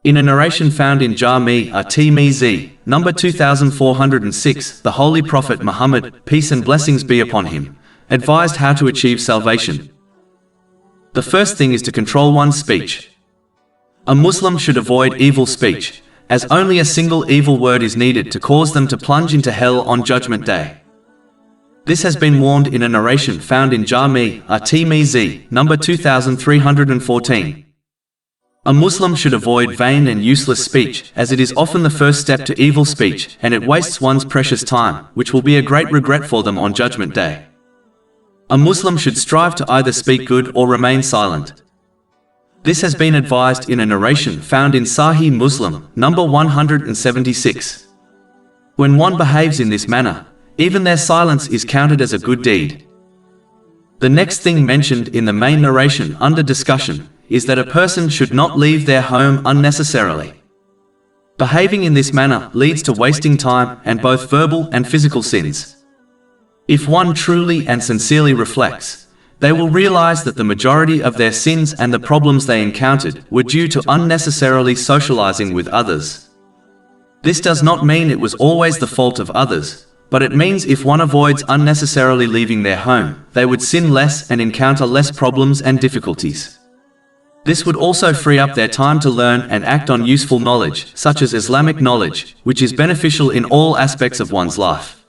In a narration found in Jami at-Tirmidhi, number 2406, the Holy Prophet Muhammad, peace and blessings be upon him, advised how to achieve salvation. The first thing is to control one's speech. A Muslim should avoid evil speech, as only a single evil word is needed to cause them to plunge into hell on Judgment Day. This has been warned in a narration found in Jami at-Tirmidhi, number 2314. A Muslim should avoid vain and useless speech, as it is often the first step to evil speech, and it wastes one's precious time, which will be a great regret for them on Judgment Day. A Muslim should strive to either speak good or remain silent. This has been advised in a narration found in Sahih Muslim, number 176. When one behaves in this manner, even their silence is counted as a good deed. The next thing mentioned in the main narration under discussion is that a person should not leave their home unnecessarily. Behaving in this manner leads to wasting time and both verbal and physical sins. If one truly and sincerely reflects, they will realize that the majority of their sins and the problems they encountered were due to unnecessarily socializing with others. This does not mean it was always the fault of others, but it means if one avoids unnecessarily leaving their home, they would sin less and encounter less problems and difficulties. This would also free up their time to learn and act on useful knowledge, such as Islamic knowledge, which is beneficial in all aspects of one's life.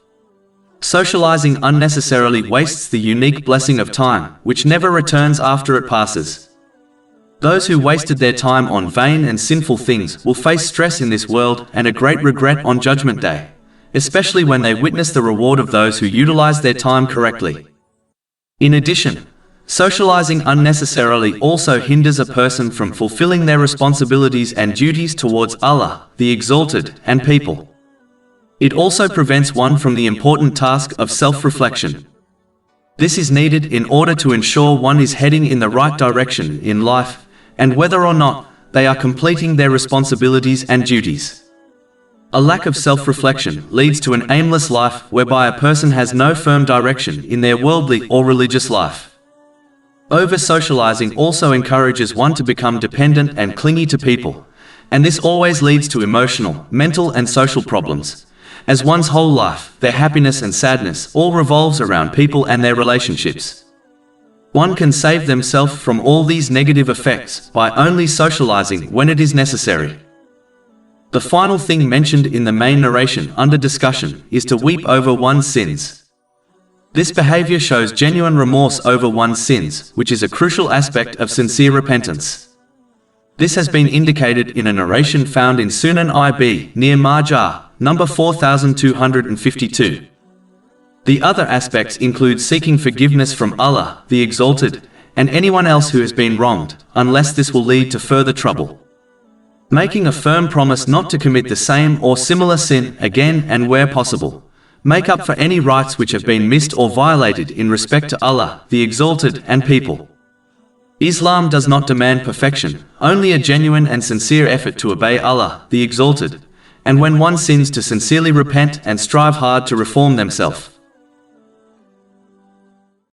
Socializing unnecessarily wastes the unique blessing of time, which never returns after it passes. Those who wasted their time on vain and sinful things will face stress in this world and a great regret on Judgment Day, especially when they witness the reward of those who utilize their time correctly. In addition, socializing unnecessarily also hinders a person from fulfilling their responsibilities and duties towards Allah, the Exalted, and people. It also prevents one from the important task of self-reflection. This is needed in order to ensure one is heading in the right direction in life, and whether or not they are completing their responsibilities and duties. A lack of self-reflection leads to an aimless life whereby a person has no firm direction in their worldly or religious life. Over-socializing also encourages one to become dependent and clingy to people, and this always leads to emotional, mental and social problems, as one's whole life, their happiness and sadness, all revolves around people and their relationships. One can save themselves from all these negative effects by only socializing when it is necessary. The final thing mentioned in the main narration under discussion is to weep over one's sins. This behavior shows genuine remorse over one's sins, which is a crucial aspect of sincere repentance. This has been indicated in a narration found in Sunan Ibn Majah, number 4252. The other aspects include seeking forgiveness from Allah, the Exalted, and anyone else who has been wronged, unless this will lead to further trouble. Making a firm promise not to commit the same or similar sin again, and where possible, make up for any rights which have been missed or violated in respect to Allah, the Exalted, and people. Islam does not demand perfection, only a genuine and sincere effort to obey Allah, the Exalted, and when one sins to sincerely repent and strive hard to reform themselves.